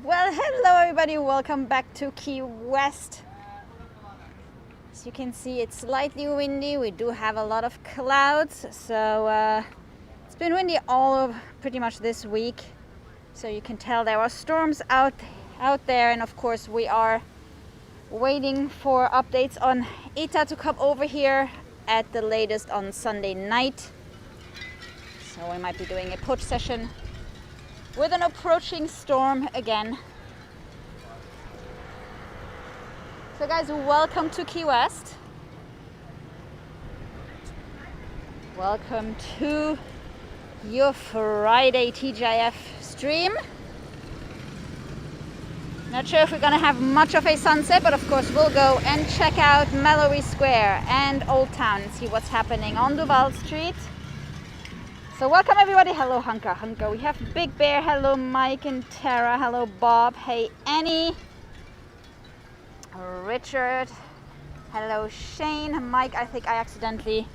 Well, hello everybody, welcome back to Ki-West. As you can see, it's slightly windy. We do have a lot of clouds, so it's been windy all of pretty much this week. So you can tell there are storms out there, and of course we are waiting for updates on Eta to come over here at the latest on Sunday night. So we might be doing a push session with an approaching storm again. So guys, welcome to Ki-West. Welcome to your Friday TGIF stream. Not sure if we're gonna have much of a sunset, but of course we'll go and check out Mallory Square and Old Town and see what's happening on Duval Street. So welcome everybody. Hello Hunka. We have Big Bear. Hello Mike and Tara. Hello Bob. Hey Annie. Richard. Hello Shane. Mike, I think I accidentally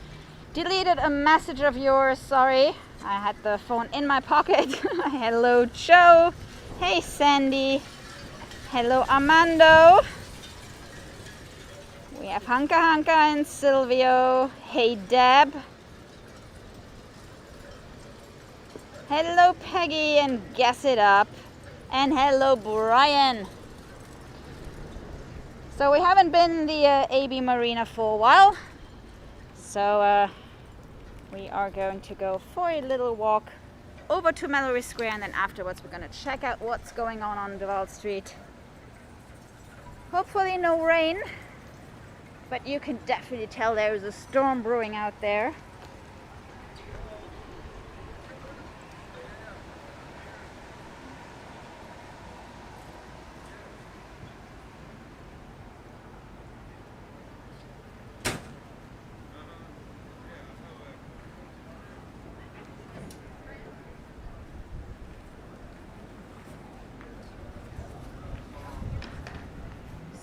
deleted a message of yours. Sorry. I had the phone in my pocket. Hello Joe. Hey Sandy. Hello Armando. We have Hunka and Silvio. Hey Deb. Hello Peggy and Guess It Up. And hello Brian. So we haven't been in the AB Marina for a while. So we are going to go for a little walk over to Mallory Square, and then afterwards we're going to check out what's going on Duval Street. Hopefully no rain, but you can definitely tell there is a storm brewing out there.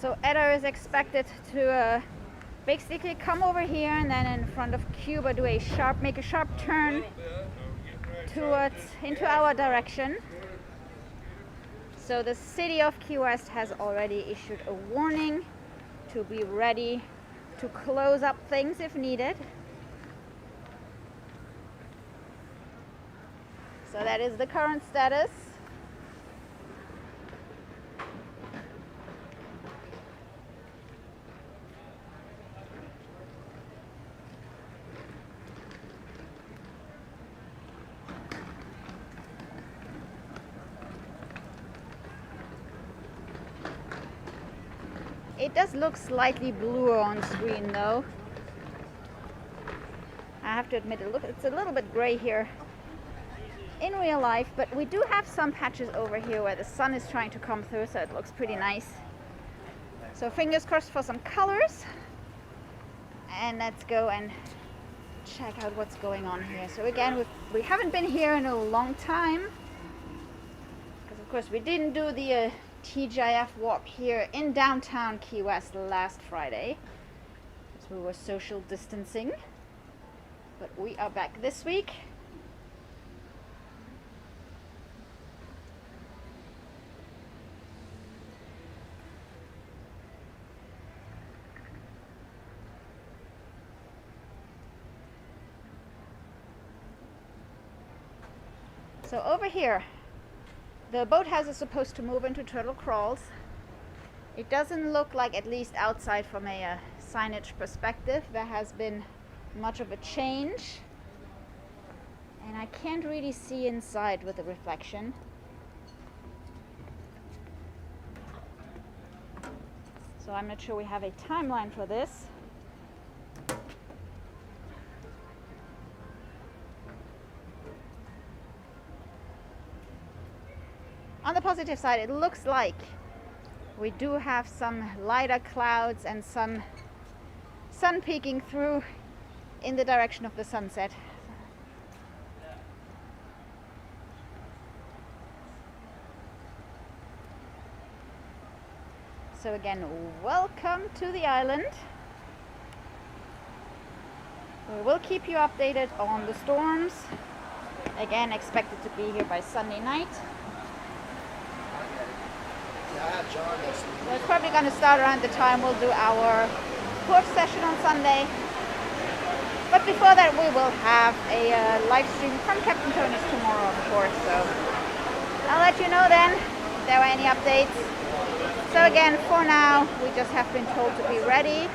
So Edda is expected to basically come over here and then in front of Cuba do make a sharp turn into our direction. So the city of Ki-West has already issued a warning to be ready to close up things if needed. So that is the current status. It does look slightly bluer on screen though. I have to admit, it's a little bit gray here in real life, but we do have some patches over here where the sun is trying to come through, so it looks pretty nice. So fingers crossed for some colors. And let's go and check out what's going on here. So again, we haven't been here in a long time, because of course we didn't do the TGIF walk here in downtown Ki-West last Friday because we were social distancing, but we are back this week. So over here the boathouse is supposed to move into turtle crawls. It doesn't look like, at least outside from a signage perspective, there has been much of a change. And I can't really see inside with the reflection. So I'm not sure we have a timeline for this. On the positive side, it looks like we do have some lighter clouds and some sun peeking through in the direction of the sunset. So again, welcome to the island. We will keep you updated on the storms. Again, expected to be here by Sunday night. So it's probably going to start around the time we'll do our porch session on Sunday. But before that, we will have a live stream from Captain Tony's tomorrow, of course. So I'll let you know then if there are any updates. So again, for now, we just have been told to be ready.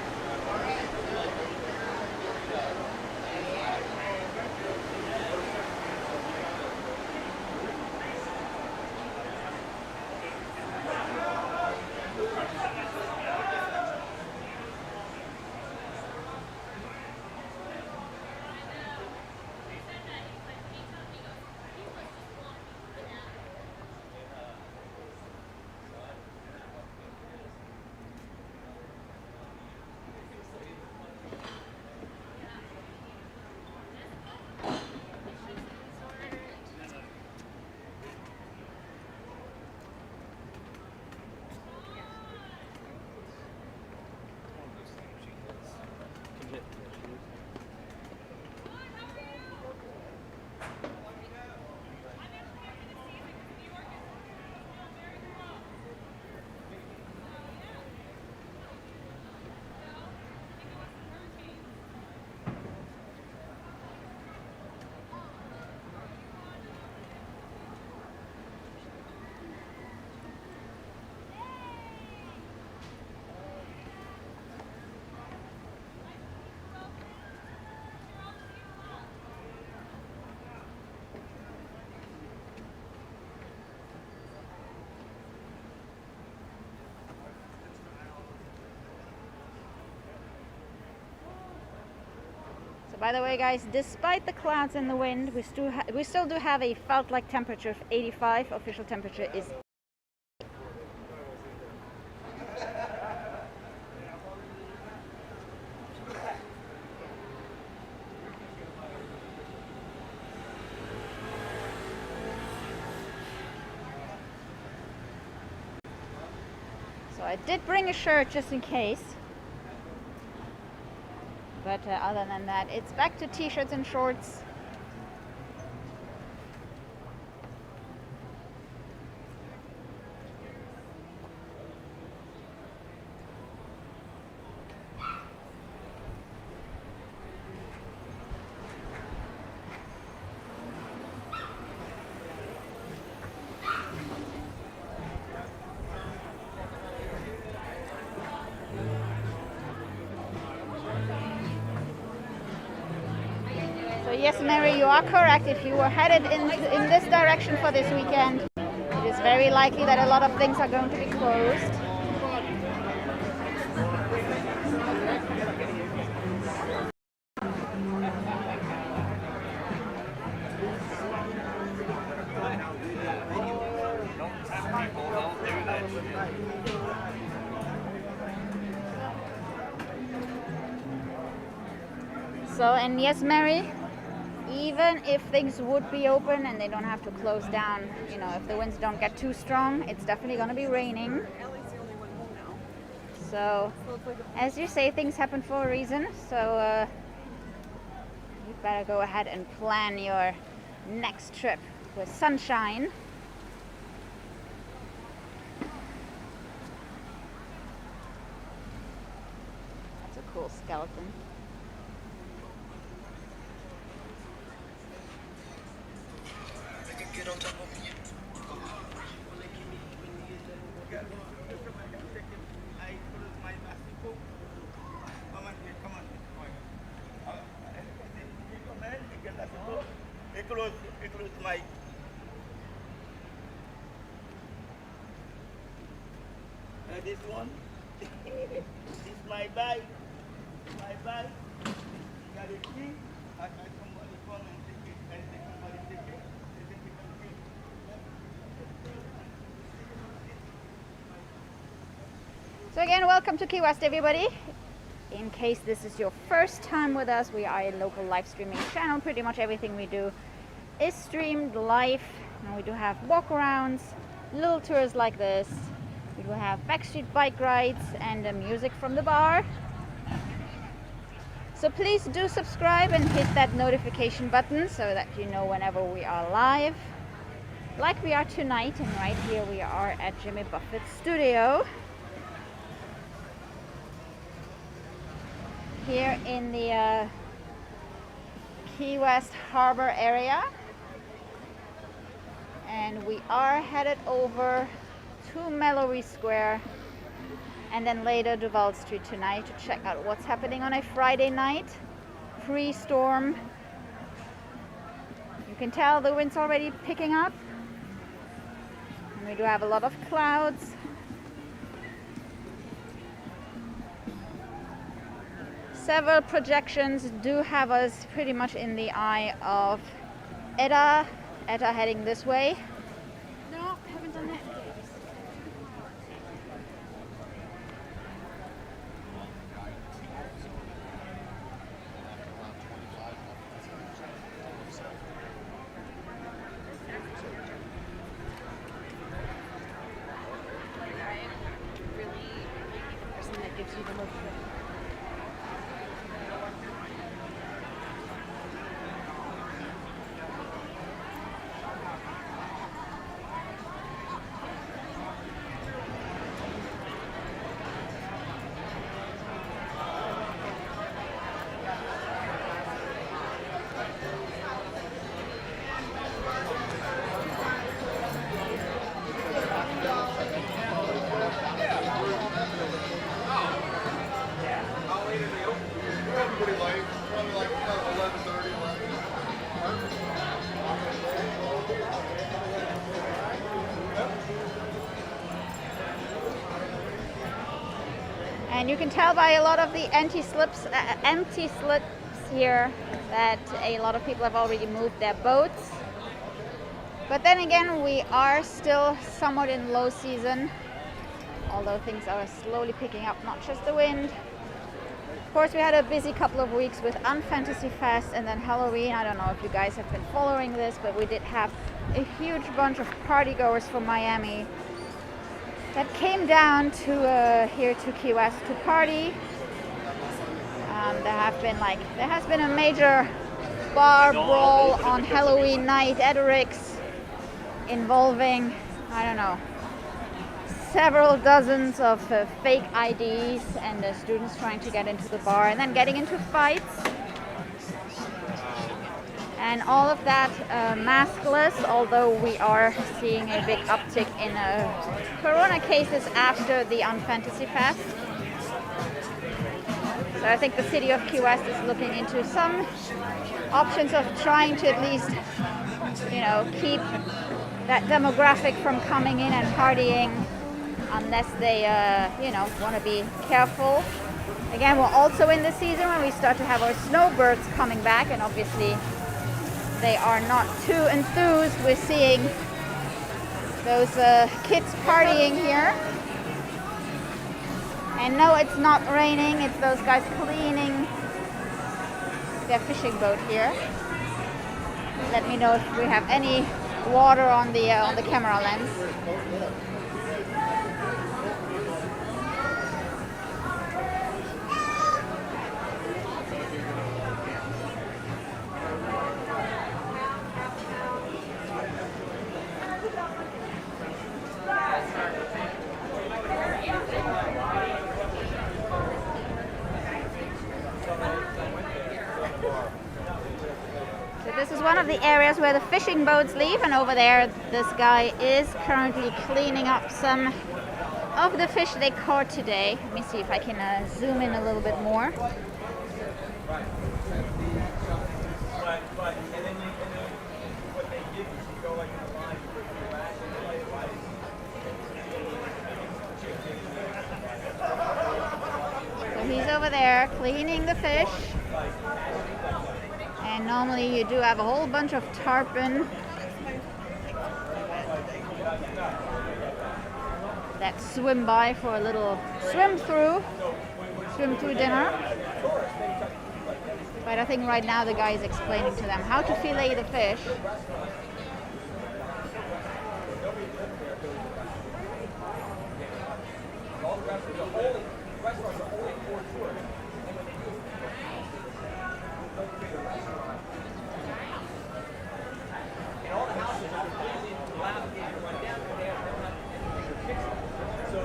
By the way, guys, despite the clouds and the wind, we still do have a felt like temperature of 85. Official temperature is so I did bring a shirt just in case. But other than that, it's back to t-shirts and shorts. Yes, Mary, you are correct. If you were headed in this direction for this weekend, it is very likely that a lot of things are going to be closed. So, and yes, Mary, even if things would be open and they don't have to close down, you know, if the winds don't get too strong, it's definitely going to be raining. So, as you say, things happen for a reason. So, you better go ahead and plan your next trip with sunshine. That's a cool skeleton. Get on top of me. I close my bicycle. Come on. It close my. This one. This my bike. Got a key. I somebody come and take it. And somebody take it. So again, welcome to Ki-West, everybody. In case this is your first time with us, we are a local live streaming channel. Pretty much everything we do is streamed live. And we do have walkarounds, little tours like this. We do have backstreet bike rides and music from the bar. So please do subscribe and hit that notification button so that you know whenever we are live. like we are tonight. And right here we are at Jimmy Buffett's studio. Here in the Ki-West Harbor area. And we are headed over to Mallory Square and then later Duval Street tonight to check out what's happening on a Friday night, pre-storm. You can tell the wind's already picking up. And we do have a lot of clouds. Several projections do have us pretty much in the eye of Eta heading this way. No, haven't done that. That gives you the most. And you can tell by a lot of the empty slips here that a lot of people have already moved their boats. But then again, we are still somewhat in low season, although things are slowly picking up, not just the wind. Of course, we had a busy couple of weeks with Unfantasy Fest and then Halloween. I don't know if you guys have been following this, but we did have a huge bunch of partygoers from Miami that came down to here to Key West to party. There has been a major bar brawl on Halloween night at Rick's involving, I don't know, several dozens of fake IDs and students trying to get into the bar and then getting into fights. And all of that maskless, although we are seeing a big uptick in corona cases after the Unfantasy Fest. So I think the city of Key West is looking into some options of trying to at least, keep that demographic from coming in and partying unless they, want to be careful. Again, we're also in the season when we start to have our snowbirds coming back, and obviously they are not too enthused with seeing those kids partying here. And no, it's not raining, it's those guys cleaning their fishing boat here. Let me know if we have any water on the camera lens. This is one of the areas where the fishing boats leave, and over there this guy is currently cleaning up some of the fish they caught today. Let me see if I can zoom in a little bit more. So he's over there cleaning the fish. And normally you do have a whole bunch of tarpon that swim by for a little swim through dinner. But I think right now the guy is explaining to them how to fillet the fish.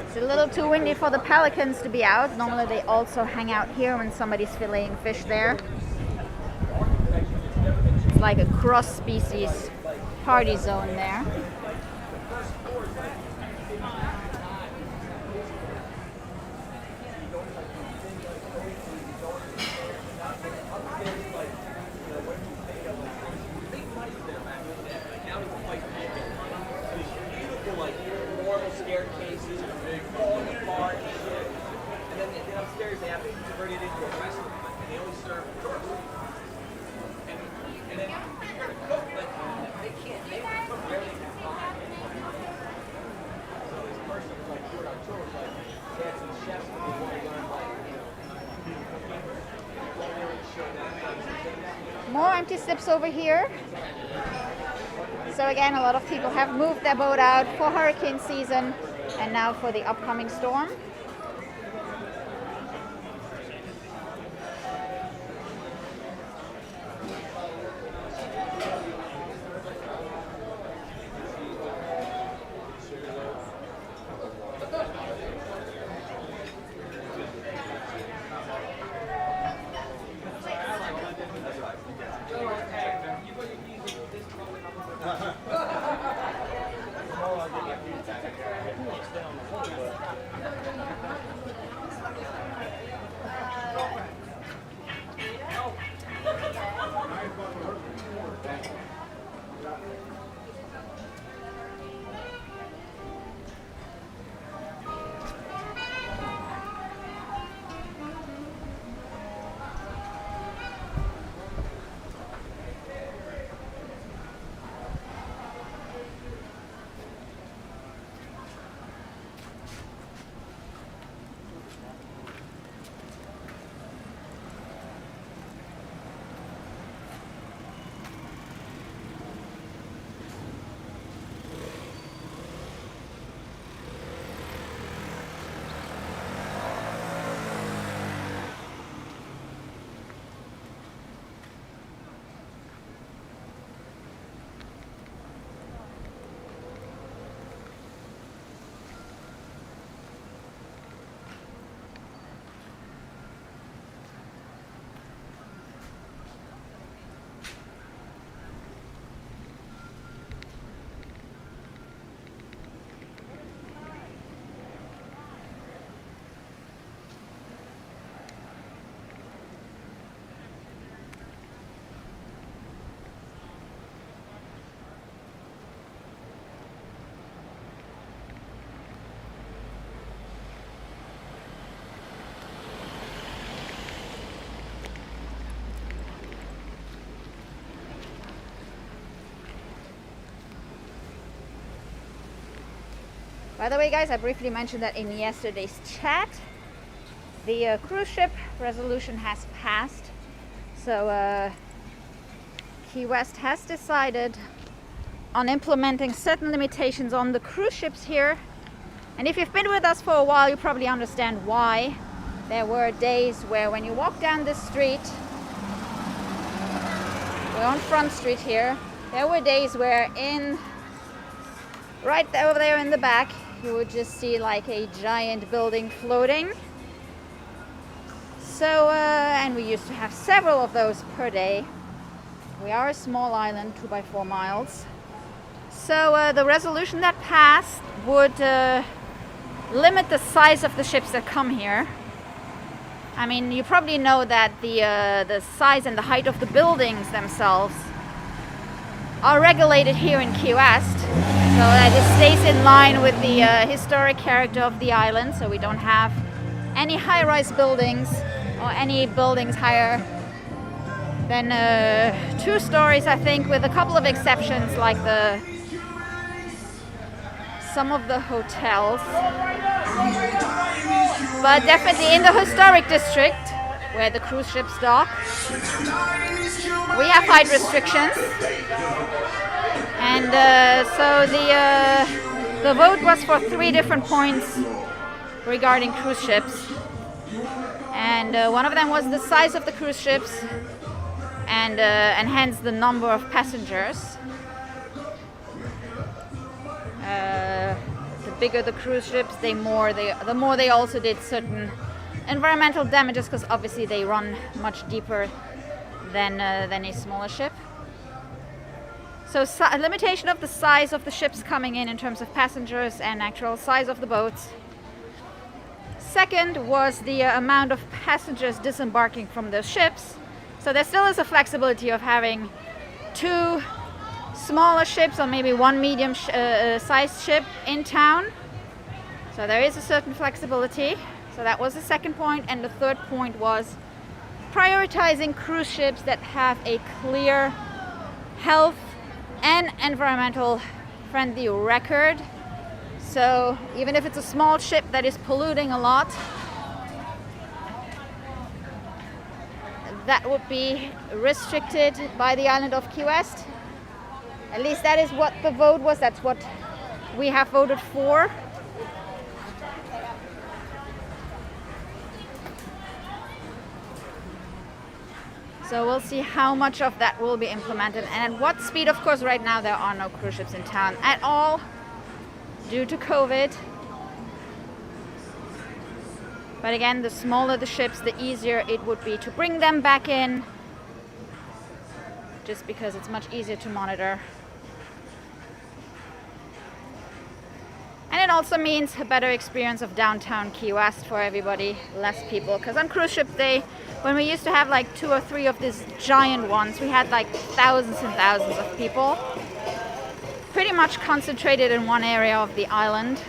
It's a little too windy for the pelicans to be out. Normally they also hang out here when somebody's filleting fish there. It's like a cross-species party zone there. More empty slips over here. So again, a lot of people have moved their boat out for hurricane season and now for the upcoming storm. By the way, guys, I briefly mentioned that in yesterday's chat, the cruise ship resolution has passed. So Ki-West has decided on implementing certain limitations on the cruise ships here. And if you've been with us for a while, you probably understand why. There were days where when you walk down this street, we're on Front Street here, there were days where right over there in the back, you would just see like a giant building floating. So, and we used to have several of those per day. We are a small island, 2 by 4 miles. So the resolution that passed would limit the size of the ships that come here. I mean, you probably know that the size and the height of the buildings themselves are regulated here in Ki-West, so that it stays in line with the historic character of the island. So we don't have any high-rise buildings or any buildings higher than 2 stories, I think, with a couple of exceptions like some of the hotels. But definitely in the historic district where the cruise ships dock, we have height restrictions. And so the vote was for 3 different points regarding cruise ships. And one of them was the size of the cruise ships and hence the number of passengers. The bigger the cruise ships, the more they also did certain environmental damages, because obviously they run much deeper than a smaller ship. So a limitation of the size of the ships coming in terms of passengers and actual size of the boats. Second was the amount of passengers disembarking from those ships. So there still is a flexibility of having 2 smaller ships or maybe 1 medium sized ship in town. So there is a certain flexibility. So that was the second point. And the third point was prioritizing cruise ships that have a clear health and environmental friendly record. So even if it's a small ship that is polluting a lot, that would be restricted by the island of Ki-West. At least that is what the vote was. That's what we have voted for. So we'll see how much of that will be implemented and at what speed. Of course, right now there are no cruise ships in town at all due to COVID. But again, the smaller the ships, the easier it would be to bring them back in, just because it's much easier to monitor. And it also means a better experience of downtown Key West for everybody, less people. Because on cruise ships, when we used to have like 2 or 3 of these giant ones, we had like thousands and thousands of people, pretty much concentrated in one area of the island.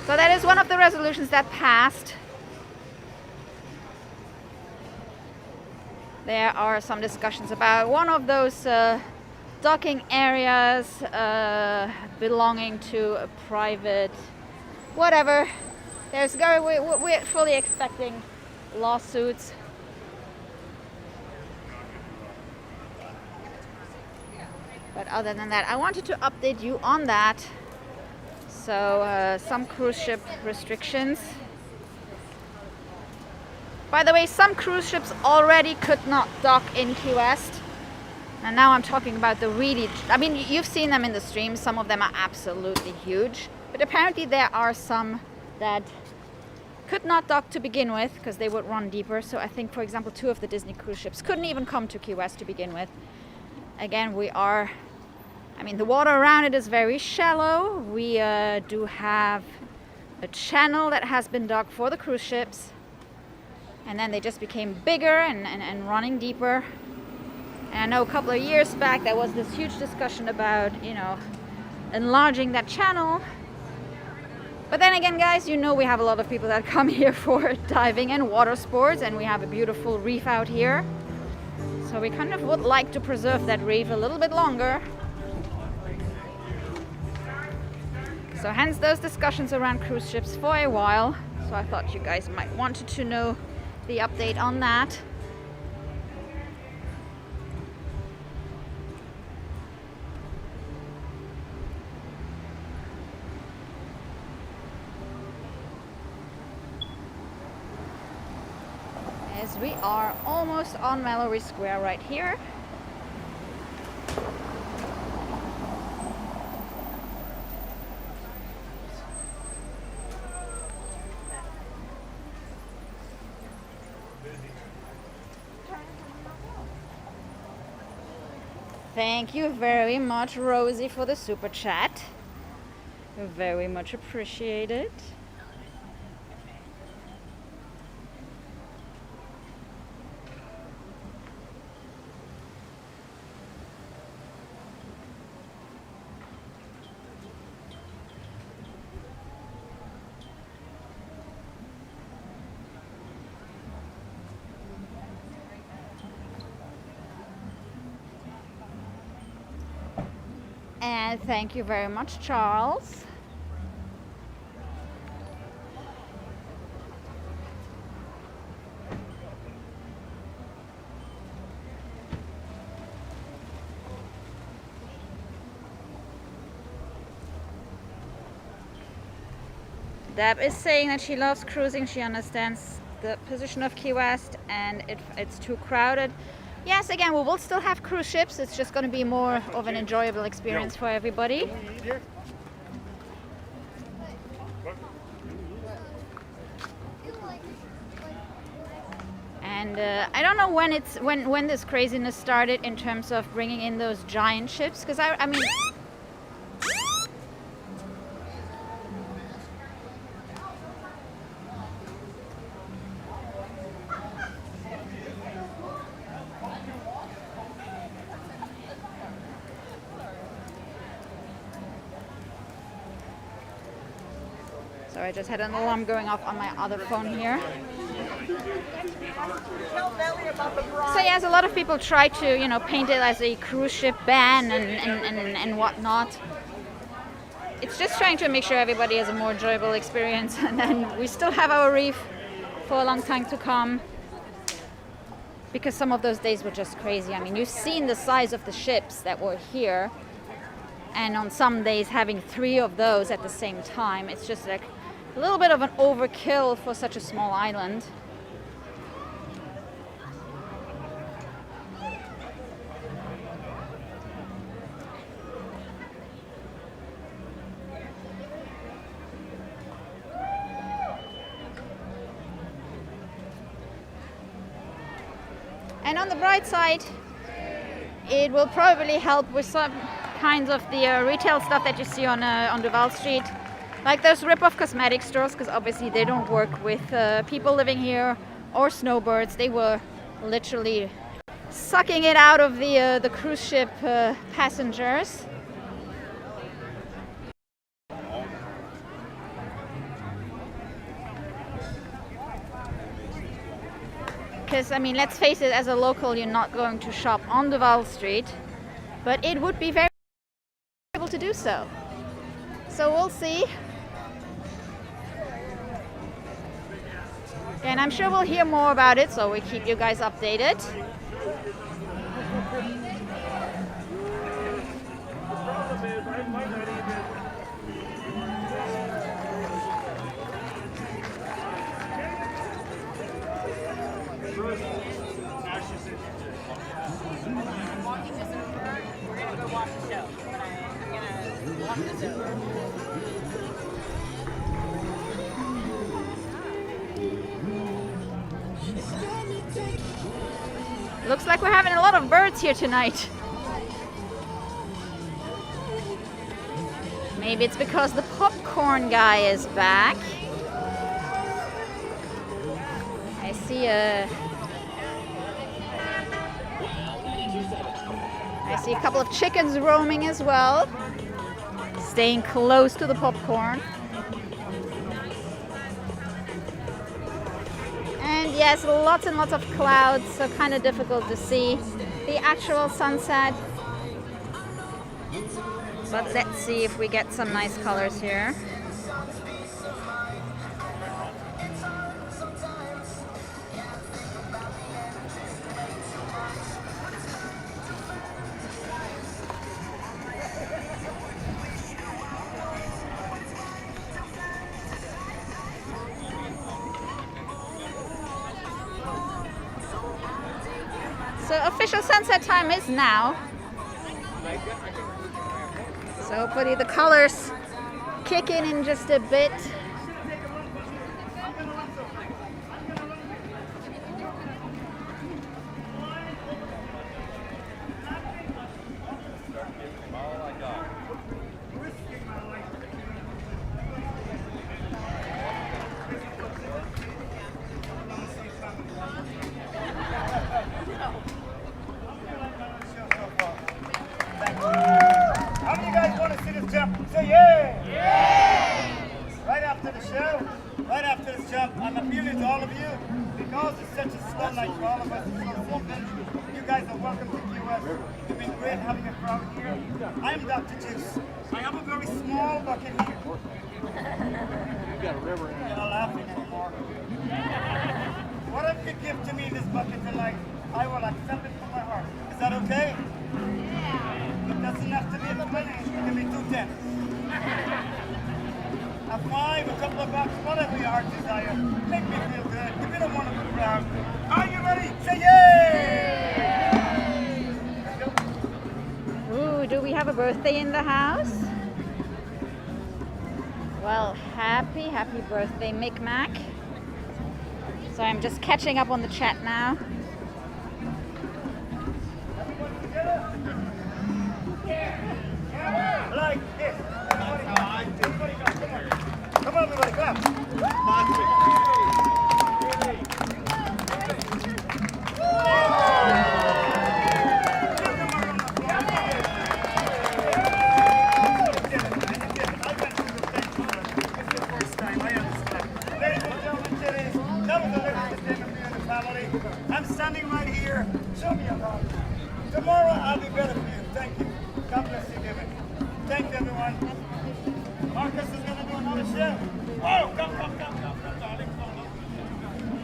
So that is one of the resolutions that passed. There are some discussions about one of those docking areas belonging to a private whatever. We're fully expecting lawsuits. But other than that, I wanted to update you on that. So some cruise ship restrictions. By the way, some cruise ships already could not dock in Key West. And now I'm talking about the really, I mean, you've seen them in the stream. Some of them are absolutely huge. But apparently there are some that could not dock to begin with because they would run deeper. So I think, for example, 2 of the Disney cruise ships couldn't even come to Key West to begin with. Again, the water around it is very shallow. We do have a channel that has been dug for the cruise ships. And then they just became bigger and running deeper. And I know a couple of years back there was this huge discussion about, enlarging that channel. But then again, guys, we have a lot of people that come here for diving and water sports, and we have a beautiful reef out here. So we kind of would like to preserve that reef a little bit longer. So hence those discussions around cruise ships for a while. So I thought you guys might want to know the update on that. As we are almost on Mallory Square right here. Thank you very much, Rosie, for the super chat. Very much appreciated. And thank you very much, Charles. Deb is saying that she loves cruising. She understands the position of Key West and it's too crowded. Yes, again, we will still have cruise ships. It's just going to be more of an enjoyable experience for everybody. And I don't know when this craziness started in terms of bringing in those giant ships, because I mean. So I just had an alarm going off on my other phone here. So yes, a lot of people try to, you know, paint it as a cruise ship ban and whatnot. It's just trying to make sure everybody has a more enjoyable experience, and then we still have our reef for a long time to come. Because some of those days were just crazy. I mean, you've seen the size of the ships that were here, and on some days having 3 of those at the same time, it's just like a little bit of an overkill for such a small island. And on the bright side, it will probably help with some kinds of the retail stuff that you see on Duval Street. Like those rip-off cosmetic stores, because obviously they don't work with people living here or snowbirds. They were literally sucking it out of the cruise ship passengers. Because, I mean, let's face it, as a local, you're not going to shop on Duval Street, but it would be very able to do so. So we'll see. And I'm sure we'll hear more about it, so we keep you guys updated. Looks like we're having a lot of birds here tonight. Maybe it's because the popcorn guy is back. I see a couple of chickens roaming as well, staying close to the popcorn. And yes, lots and lots of clouds, so kind of difficult to see the actual sunset. But let's see if we get some nice colors here. So official sunset time is now. So hopefully the colors kick in just a bit. How many of you guys want to see this jump? Say yeah! Yeah! Right after the show, right after this jump, I'm appealing to all of you because it's such a slow night for all of us. It's so something. You guys are welcome to Ki-West. It's been great having a crowd here. I'm Dr. Juice. I have a very small bucket here. You got a river in it. You're not laughing anymore. Whatever you give to me in this bucket tonight, I will accept it from my heart. Is that okay? If that's enough to be a million, give me 2 10s. A 5, a couple of bucks, whatever your heart desire. Make me feel good. Give me a wonderful crowd. Are you ready? Say yay! do we have a birthday in the house? Well, happy birthday, Mick. So I'm just catching up on the chat now. Like this. Come on, everybody, clap. I'm standing right here. Show me a hug. Tomorrow I'll be better for you. Thank you. God bless you, David. Thank you, everyone. Marcus is going to do another show. Oh, come, darling. Come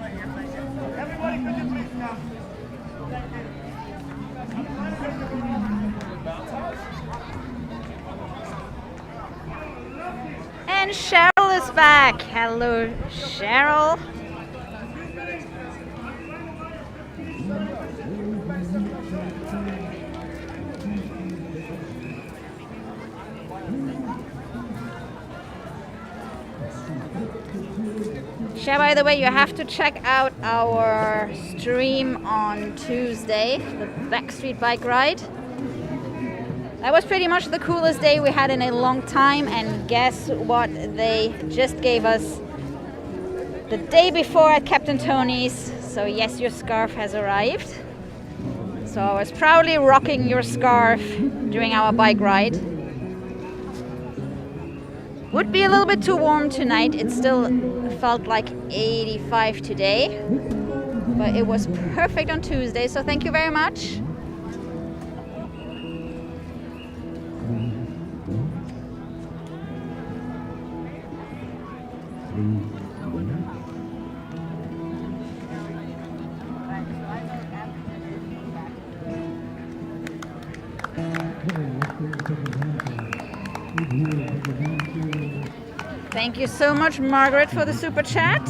right here, please. Everybody, could you please come? Thank you. And Cheryl is back. Hello, Cheryl. By the way, you have to check out our stream on Tuesday, the Backstreet Bike Ride. That was pretty much the coolest day we had in a long time, and guess what they just gave us the day before at Captain Tony's. So yes, your scarf has arrived. So I was proudly rocking your scarf during our bike ride. Would be a little bit too warm tonight. It still felt like 85 today, but it was perfect on Tuesday, so thank you very much. Thank you so much, Margaret, for the super chat.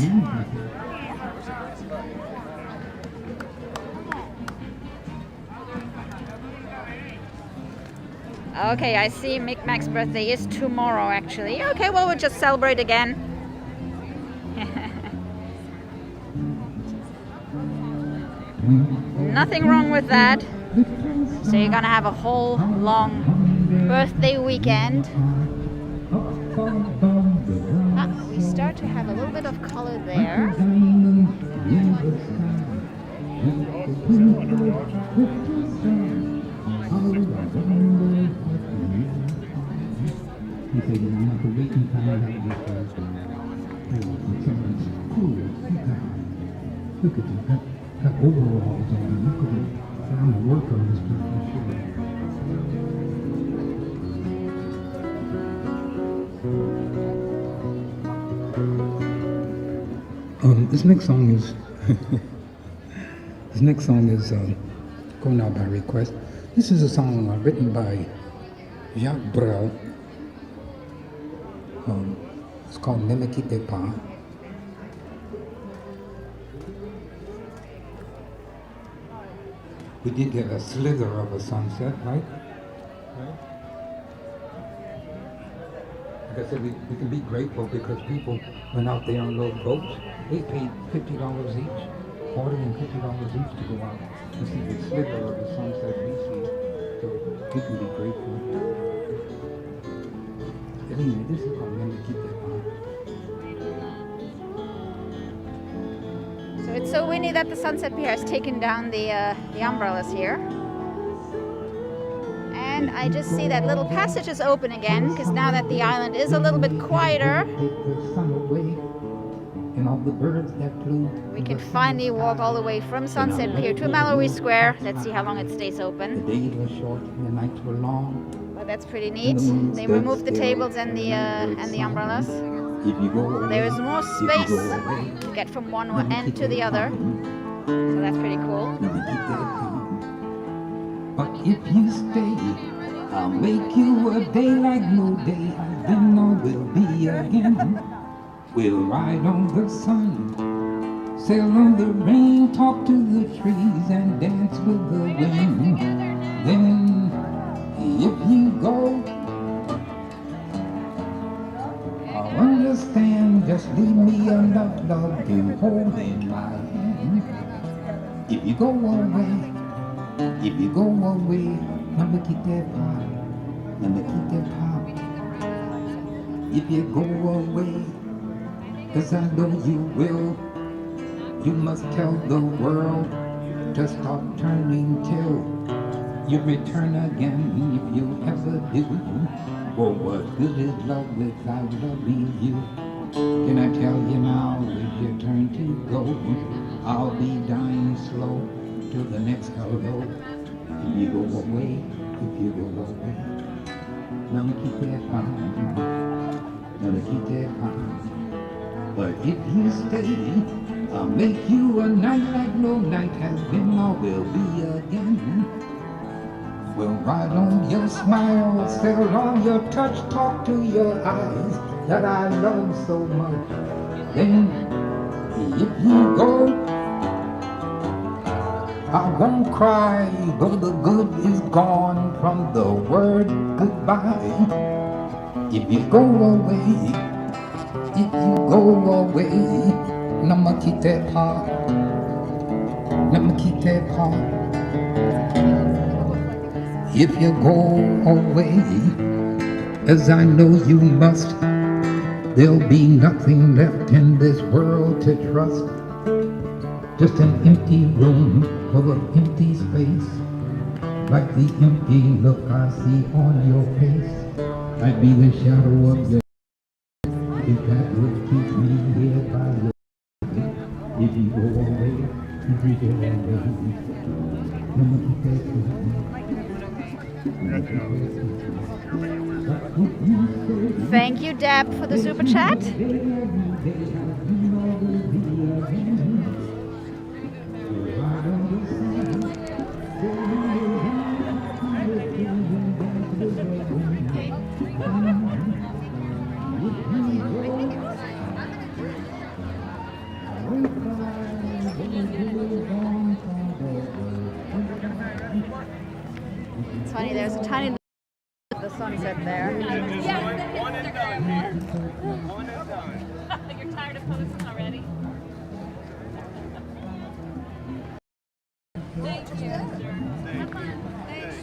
Okay, I see Mick Mac's birthday is tomorrow, actually. Okay, well, we'll just celebrate again. Nothing wrong with that. So you're gonna have a whole long birthday weekend. We start to have a little bit of color there. This next song is going out by request. This is a song written by Jacques Brel. It's called Ne me quittez pas. We did get a slither of a sunset, right? Like I said, we can be grateful because people went out there on those boats. They paid $50 each, $40 and $50 each to go out and see the slither of the sunset we see. So we can be grateful. Anyway, this is called Ne me quittez pas. So it's so windy that the Sunset Pier has taken down the umbrellas here. And I just see that little passage is open again, because now that the island is a little bit quieter, we can finally walk all the way from Sunset Pier to Mallory Square. Let's see how long it stays open. The days were short and the nights were long. Well, that's pretty neat. They removed the tables and the umbrellas. So there is more space to get from one end to the other. So that's pretty cool. But if you stay, I'll make you a day like no day has been or will be again. We'll ride on the sun, sail on the rain, talk to the trees and dance with the wind. Then if you go, I understand, just leave me enough love to hold in my hand. If you go away, if you go away, never keep that pop, never keep that pop. If you go away, 'cause I know you will, you must tell the world to stop turning till you return again. If you ever do, well, what good is love without loving you? Can I tell you now, if you turn to go, I'll be dying slow till the next hello. If you go away, if you go away, let me keep that fine, let me keep that fine. But if you stay, I'll make you a night like no night has been or will be again. We'll ride on your smile, sail on your touch, talk to your eyes that I love so much. Then, if you go, I won't cry, though the good is gone from the word goodbye. If you go away, if you go away, I'ma keep that heart, I'ma keep that heart. If you go away, as I know you must, there'll be nothing left in this world to trust. Just an empty room full of empty space, like the empty look I see on your face. I'd be the shadow of your, if that would keep me here by your side. If you go away, if you go away, I'ma keep that Thank you, Deb, for the super chat. It's funny, there's a tiny little the sunset there. One and done. One and done. You're tired of posting already? Thank you. Have fun. Thanks.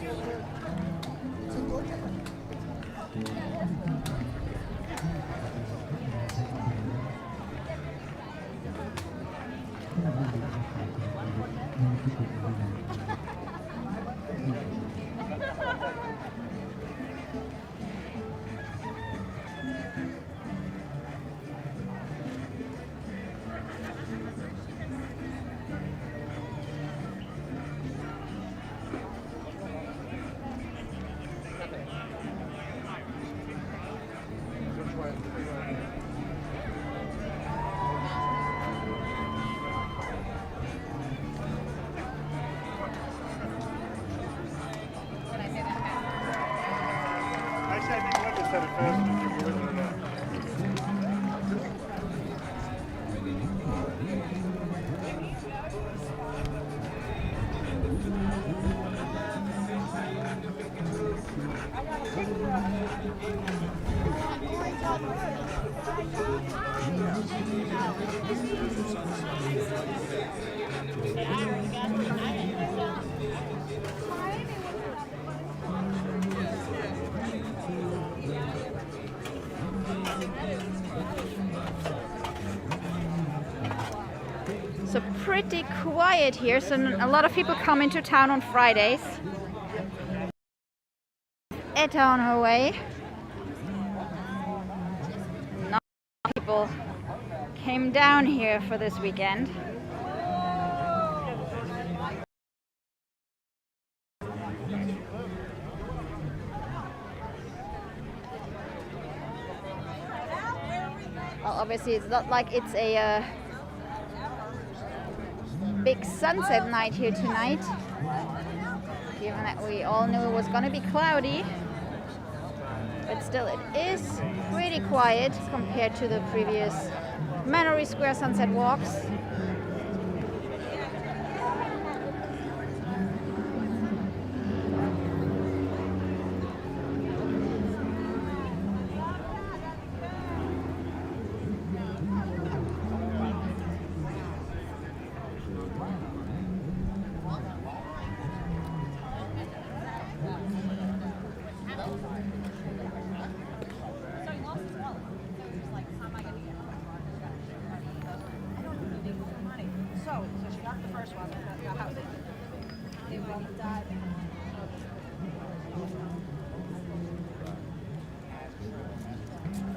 So pretty quiet here, so a lot of people come into town on Fridays. Etta on her way. Not a lot of people came down here for this weekend. Well, obviously it's not like it's a big sunset night here tonight, given that we all knew it was going to be cloudy, but still it is pretty quiet compared to the previous Mallory Square sunset walks.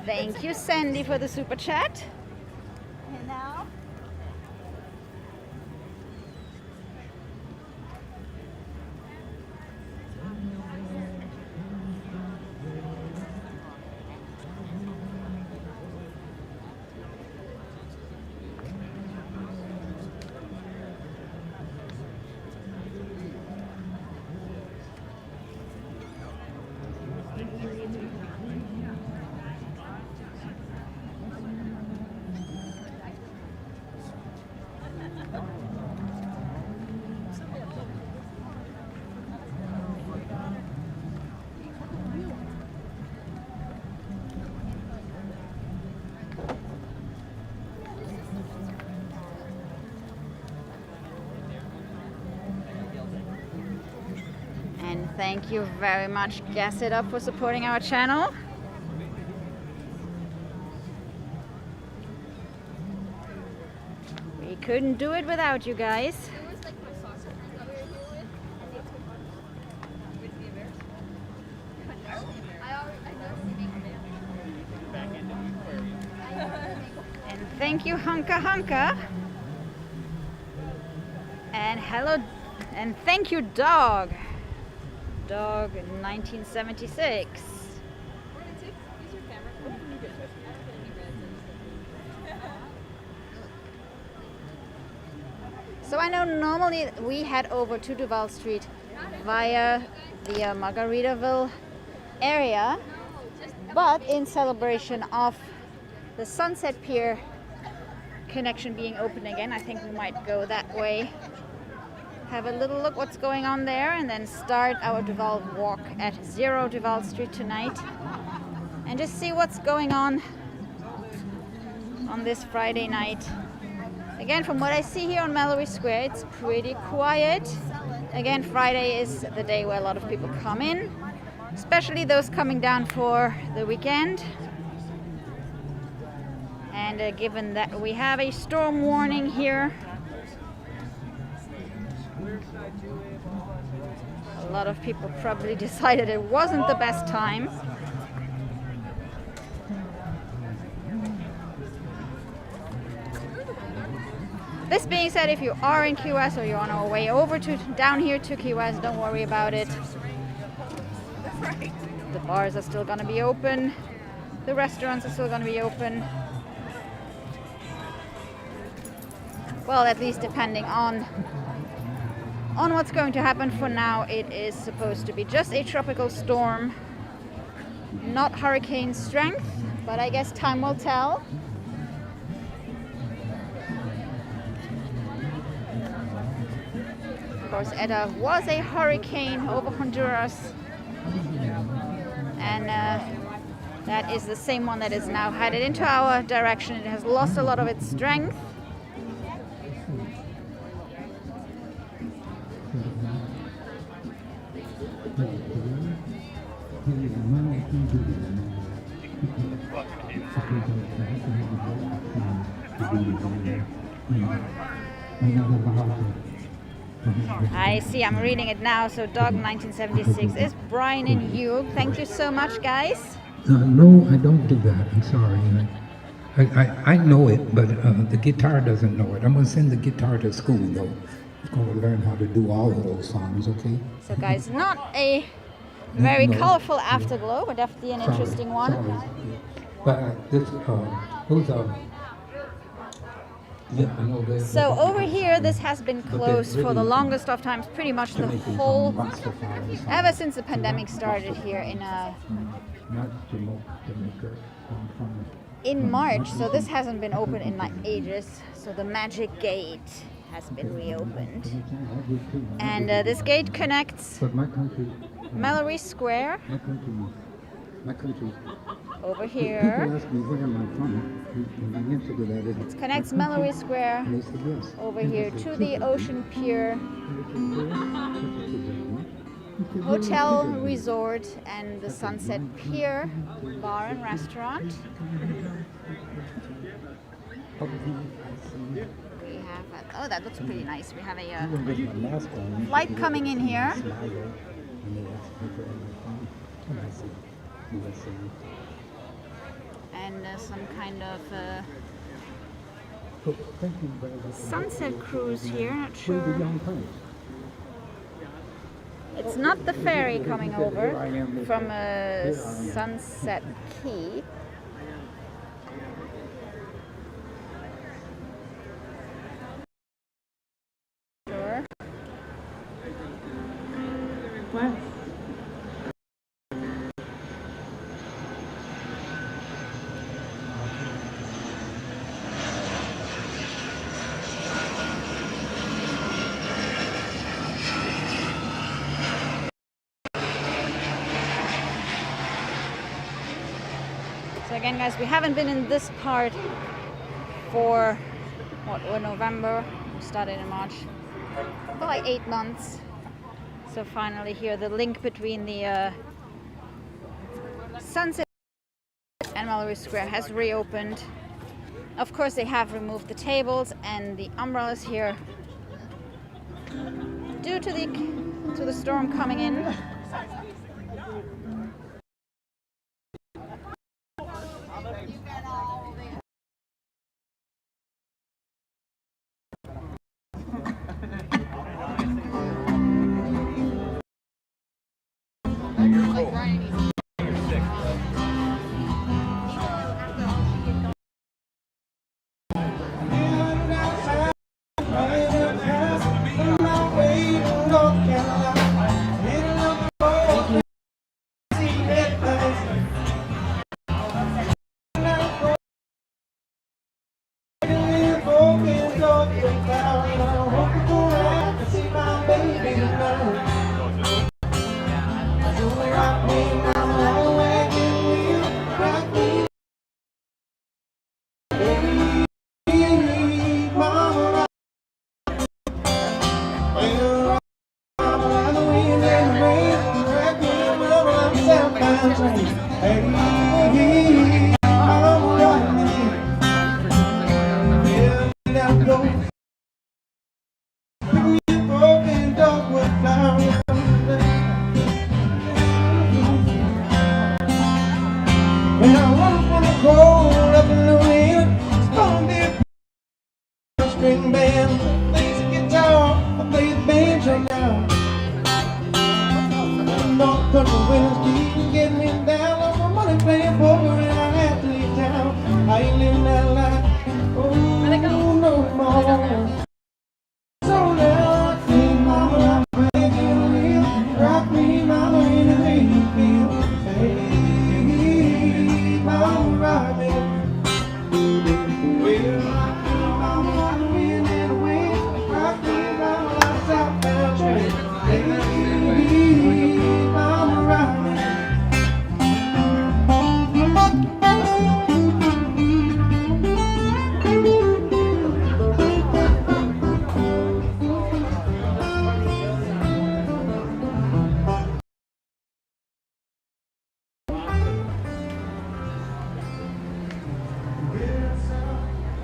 Thank you, Sandy, for the super chat. And now, and thank you very much, Gas It Up, for supporting our channel. We couldn't do it without you guys. And thank you, Hunka Hunka. And hello, and thank you, Dog 1976. So I know normally we head over to Duval Street via the Margaritaville area, but in celebration of the Sunset Pier connection being open again, I think we might go that way, have a little look what's going on there, and then start our Duval walk at 0 Duval Street tonight, and just see what's going on this Friday night. Again, from what I see here on Mallory Square, it's pretty quiet. Again, Friday is the day where a lot of people come in, especially those coming down for the weekend. And given that we have a storm warning here, a lot of people probably decided it wasn't the best time. This being said, if you are in Ki-Uwest or you're on our way over to down here to Ki-Uwest, don't worry about it. The bars are still going to be open. The restaurants are still going to be open. Well, at least depending on what's going to happen. For now, it is supposed to be just a tropical storm, not hurricane strength, but I guess time will tell. Of course, Eta was a hurricane over Honduras, and that is the same one that is now headed into our direction. It has lost a lot of its strength. I see, I'm reading it now. So Dog 1976 is Brian and Hugh. Thank you so much, guys. No, I don't do that. I'm sorry. I know it, but the guitar doesn't know it. I'm going to send the guitar to school, though. It's going to learn how to do all of those songs, okay? So, guys, not a very colorful afterglow, but definitely an interesting one. Sorry. But this, those are... Yeah, I know. So over here, this has been closed for the longest of times, pretty much the whole, ever since the pandemic started here in March. So this hasn't been open in like ages. So the Magic Gate has been reopened, and this gate connects Mallory Square over here. It connects Mallory Square over here to the Ocean Pier. hotel, resort, and the Sunset Pier bar and restaurant. We have oh, that looks pretty nice. We have a flight coming in here. And some kind of sunset cruise here, not sure. It's not the ferry coming over from Sunset Key. Sure. Wow. So again, guys, we haven't been in this part for what, November, we started in March, for like 8 months. So finally here, the link between the Sunset and Mallory Square has reopened. Of course, they have removed the tables and the umbrellas here due to the storm coming in.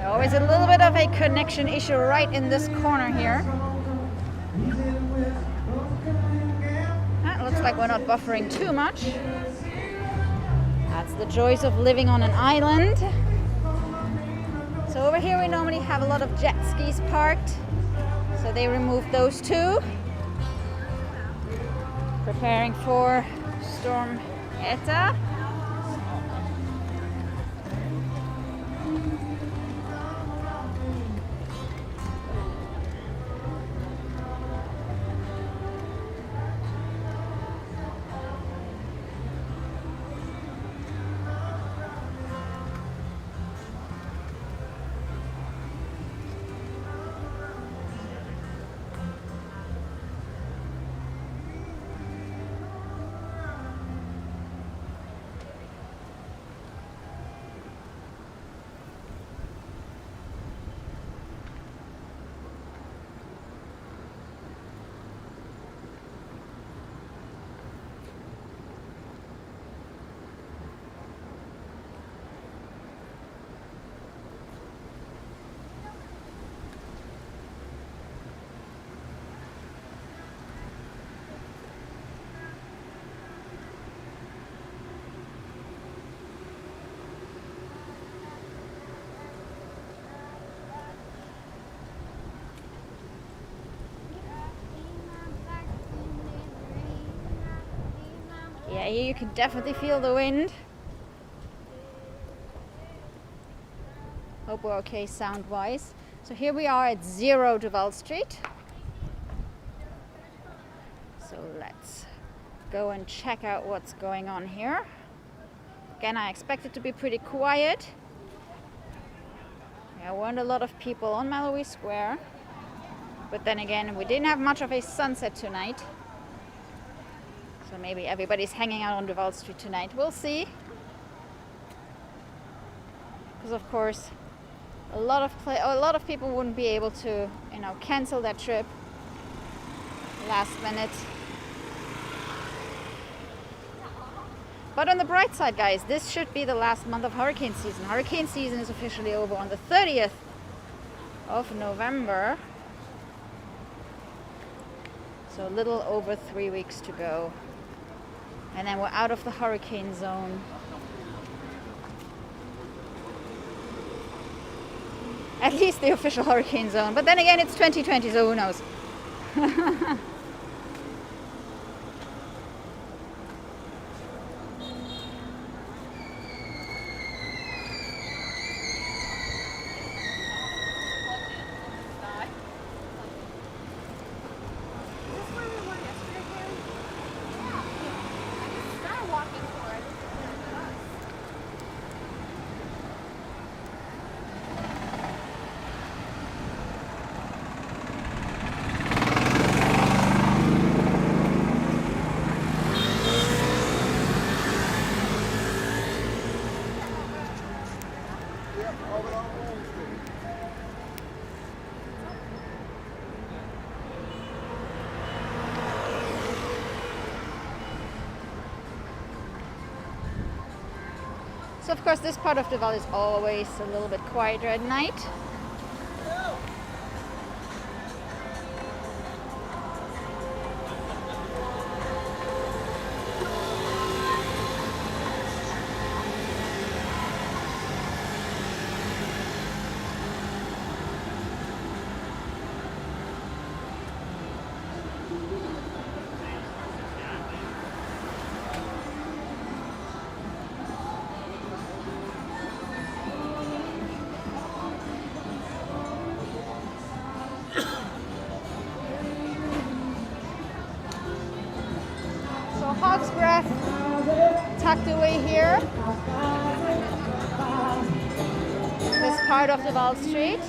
Always a little bit of a connection issue right in this corner here. Looks like we're not buffering too much. That's the joys of living on an island. So over here we normally have a lot of jet skis parked. So they removed those too. Preparing for Storm Eta. Yeah, here you can definitely feel the wind. Hope we're okay sound-wise. So here we are at 0 Duval Street. So let's go and check out what's going on here. Again, I expect it to be pretty quiet. There weren't a lot of people on Mallory Square. But then again, we didn't have much of a sunset tonight. So maybe everybody's hanging out on Duval Street tonight. We'll see. Because of course, a lot of people wouldn't be able to, cancel that trip last minute. But on the bright side, guys, this should be the last month of hurricane season. Hurricane season is officially over on the 30th of November. So a little over 3 weeks to go. And then we're out of the hurricane zone. At least the official hurricane zone. But then again, it's 2020, so who knows? So of course this part of Duval is always a little bit quieter at night. Hog's Breath tucked away here. This part of Duval Street.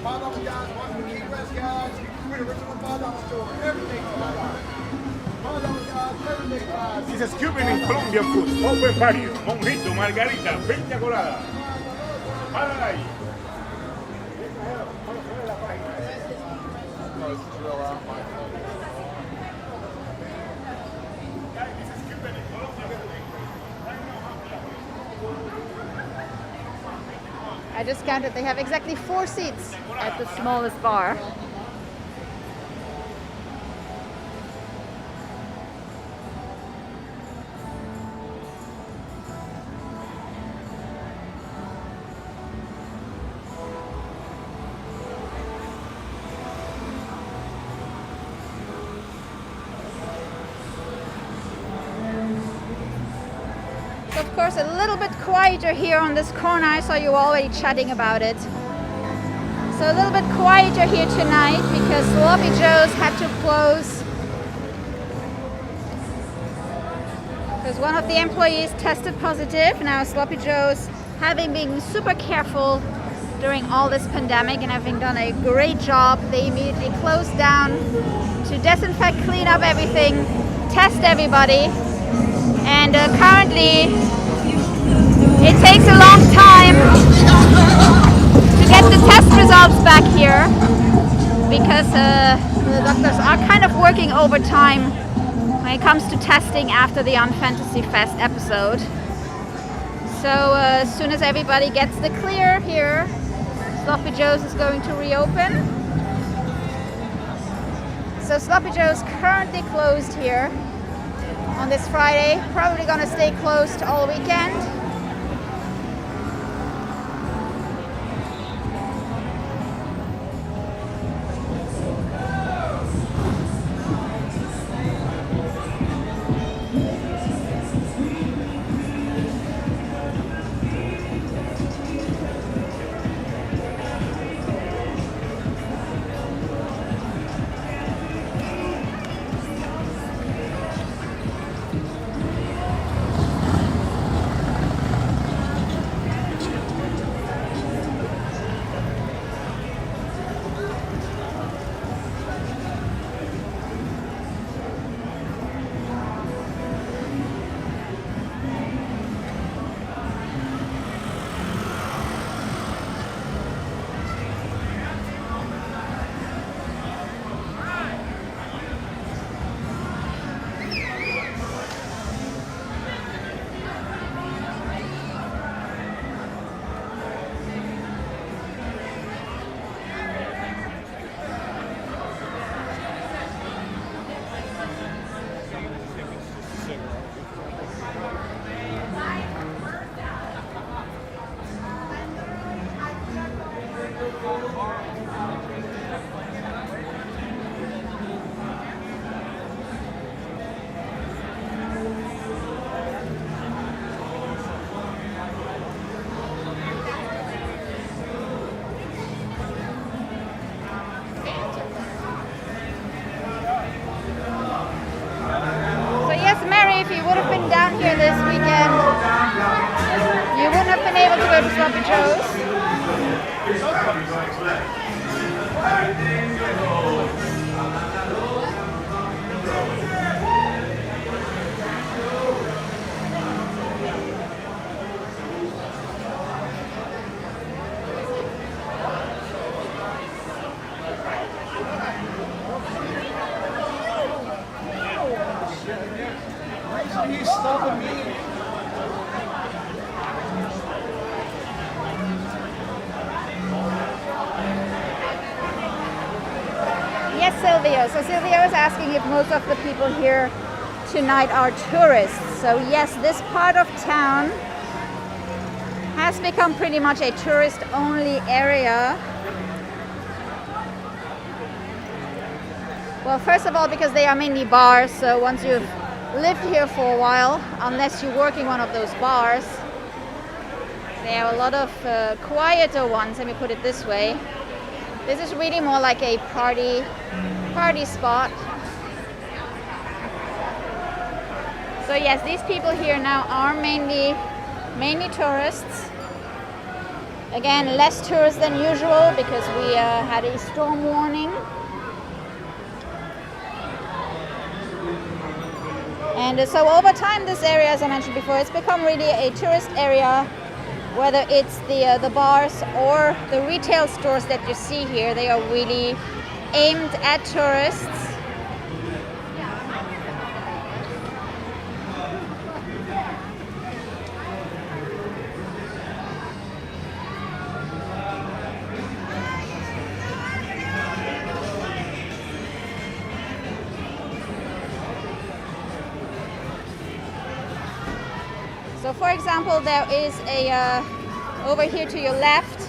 $5 guys, watch the Ki-Uwest guys. We're the original $5 store. Everything $5. $5 guys, everything $5. This is Cuban and Colombian food. Open patio, mojito, margarita, 20 coladas. Para ahí. I just counted, they have exactly 4 seats at the smallest bar. Of course, a little bit quieter here on this corner. I saw you already chatting about it. So a little bit quieter here tonight because Sloppy Joe's had to close because one of the employees tested positive. Now Sloppy Joe's having been super careful during all this pandemic and having done a great job, they immediately closed down to disinfect, clean up everything, test everybody. And currently it takes a long time to get the test results back here because the doctors are kind of working overtime when it comes to testing after the Unfantasy Fest episode. So as soon as everybody gets the clear here, Sloppy Joe's is going to reopen. So Sloppy Joe's currently closed here on this Friday, probably gonna stay closed all weekend. Down here this weekend, you wouldn't have been able to go to Sloppy Joe's. Yes, Silvio. So Silvio is asking if most of the people here tonight are tourists. So yes, this part of town has become pretty much a tourist-only area. Well, first of all, because they are mainly bars, so once you've lived here for a while, unless you work in one of those bars, there are a lot of quieter ones, let me put it this way. This is really more like a party spot. So yes, these people here now are mainly tourists. Again, less tourists than usual because we had a storm warning. And so over time, this area, as I mentioned before, it's become really a tourist area. Whether it's the bars or the retail stores that you see here, they are really aimed at tourists. So for example, there is a, over here to your left,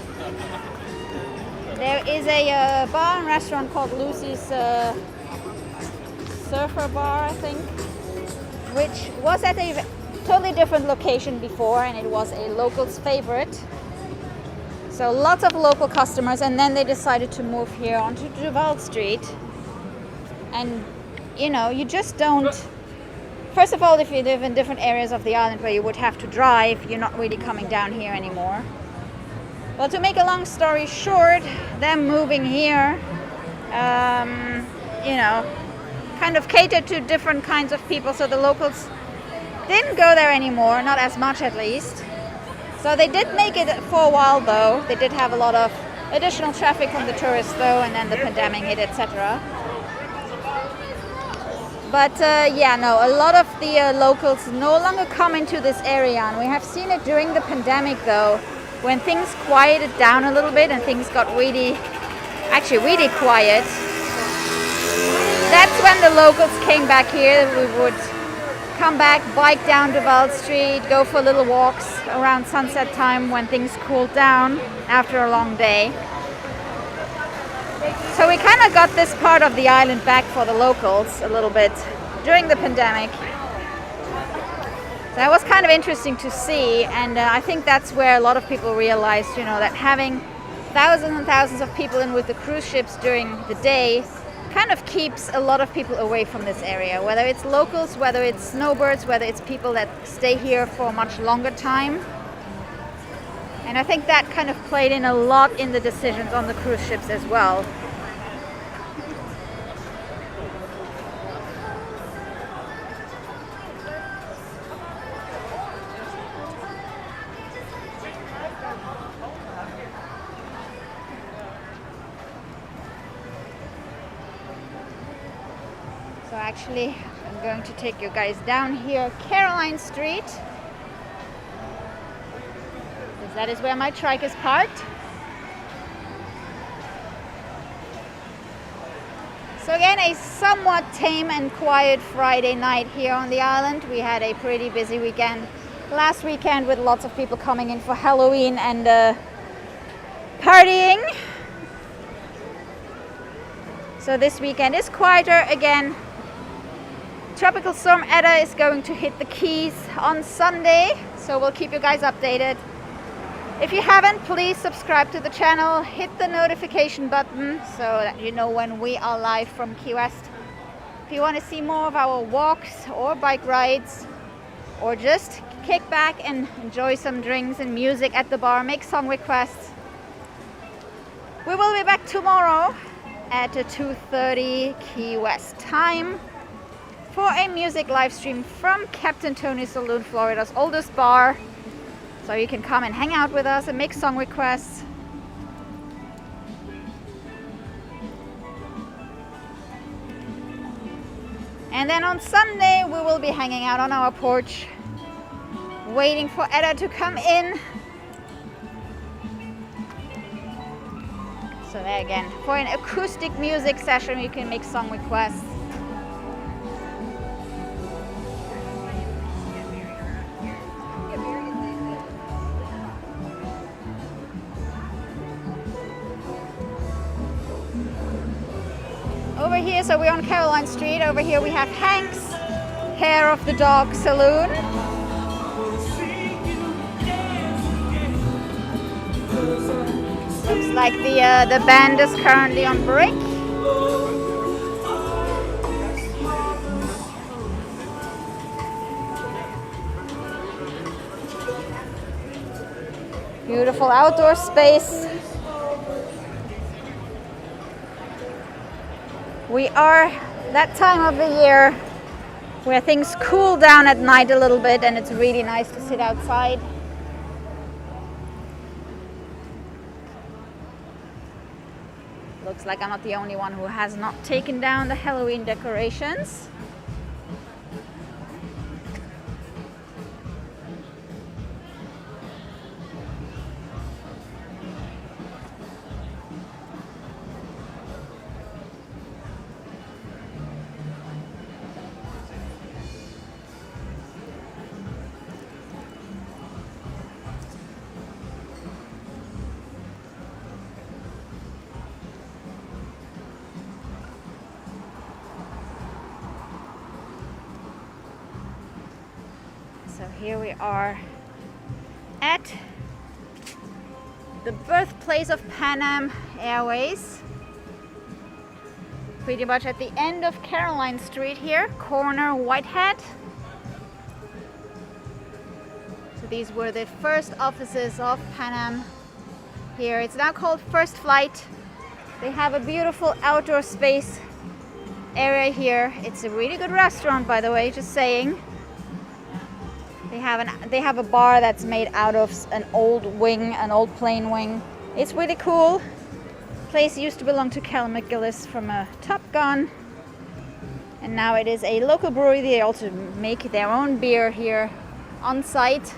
there is a bar and restaurant called Lucy's Surfer Bar, I think, which was at a totally different location before, and it was a local's favorite. So lots of local customers, and then they decided to move here onto Duval Street. And you know, you just don't First of all, if you live in different areas of the island where you would have to drive, you're not really coming down here anymore. Well, to make a long story short, them moving here, you know, kind of catered to different kinds of people, so the locals didn't go there anymore, not as much at least. So they did make it for a while though. They did have a lot of additional traffic from the tourists though, and then the pandemic hit, etc. But yeah, no, a lot of the locals no longer come into this area, and we have seen it during the pandemic though, when things quieted down a little bit and things got really, actually really quiet. That's when the locals came back here. We would come back, bike down Duval Street, go for little walks around sunset time when things cooled down after a long day. So we kind of got this part of the island back for the locals a little bit during the pandemic. So that was kind of interesting to see, and I think that's where a lot of people realized, you know, that having thousands and thousands of people in with the cruise ships during the day kind of keeps a lot of people away from this area, whether it's locals, whether it's snowbirds, whether it's people that stay here for a much longer time. And I think that kind of played in a lot in the decisions on the cruise ships as well. So actually, I'm going to take you guys down here, Caroline Street. Because that is where my trike is parked. So again, a somewhat tame and quiet Friday night here on the island. We had a pretty busy weekend last weekend with lots of people coming in for Halloween and partying. So this weekend is quieter again. Tropical Storm Etta is going to hit the Keys on Sunday, so we'll keep you guys updated. If you haven't, please subscribe to the channel, hit the notification button so that you know when we are live from Ki-West. If you want to see more of our walks or bike rides, or just kick back and enjoy some drinks and music at the bar, make song requests. We will be back tomorrow at 2:30 Ki-West time for a music live stream from Captain Tony's Saloon, Florida's oldest bar. So you can come and hang out with us and make song requests. And then on Sunday we will be hanging out on our porch, waiting for Etta to come in. So there again, for an acoustic music session you can make song requests. Over here, so we're on Caroline Street. Over here we have Hank's Hair of the Dog Saloon. Looks like the band is currently on break. Beautiful outdoor space. We are that time of the year where things cool down at night a little bit, and it's really nice to sit outside. Looks like I'm not the only one who has not taken down the Halloween decorations. So here we are at the birthplace of Pan Am Airways. Pretty much at the end of Caroline Street here, corner Whitehead. these were the first offices of Pan Am here. It's now called First Flight. They have a beautiful outdoor space area here. It's a really good restaurant, by the way, just saying. They have a bar that's made out of an old wing, an old plane wing. It's really cool. Place used to belong to Cal McGillis from Top Gun, and now it is a local brewery. They also make their own beer here on site.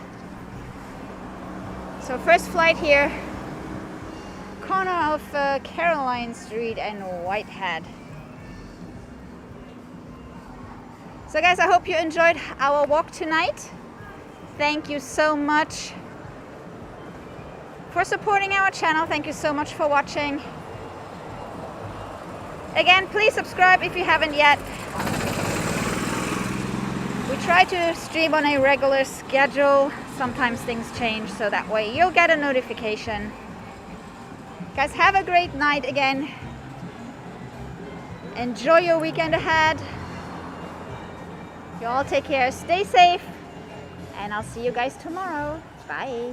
So First Flight here, corner of Caroline Street and Whitehead. So guys, I hope you enjoyed our walk tonight. Thank you so much for supporting our channel. Thank you so much for watching. Again, please subscribe if you haven't yet. We try to stream on a regular schedule. Sometimes things change, so that way you'll get a notification. Guys, have a great night again. Enjoy your weekend ahead. You all take care, stay safe, and I'll see you guys tomorrow. Bye.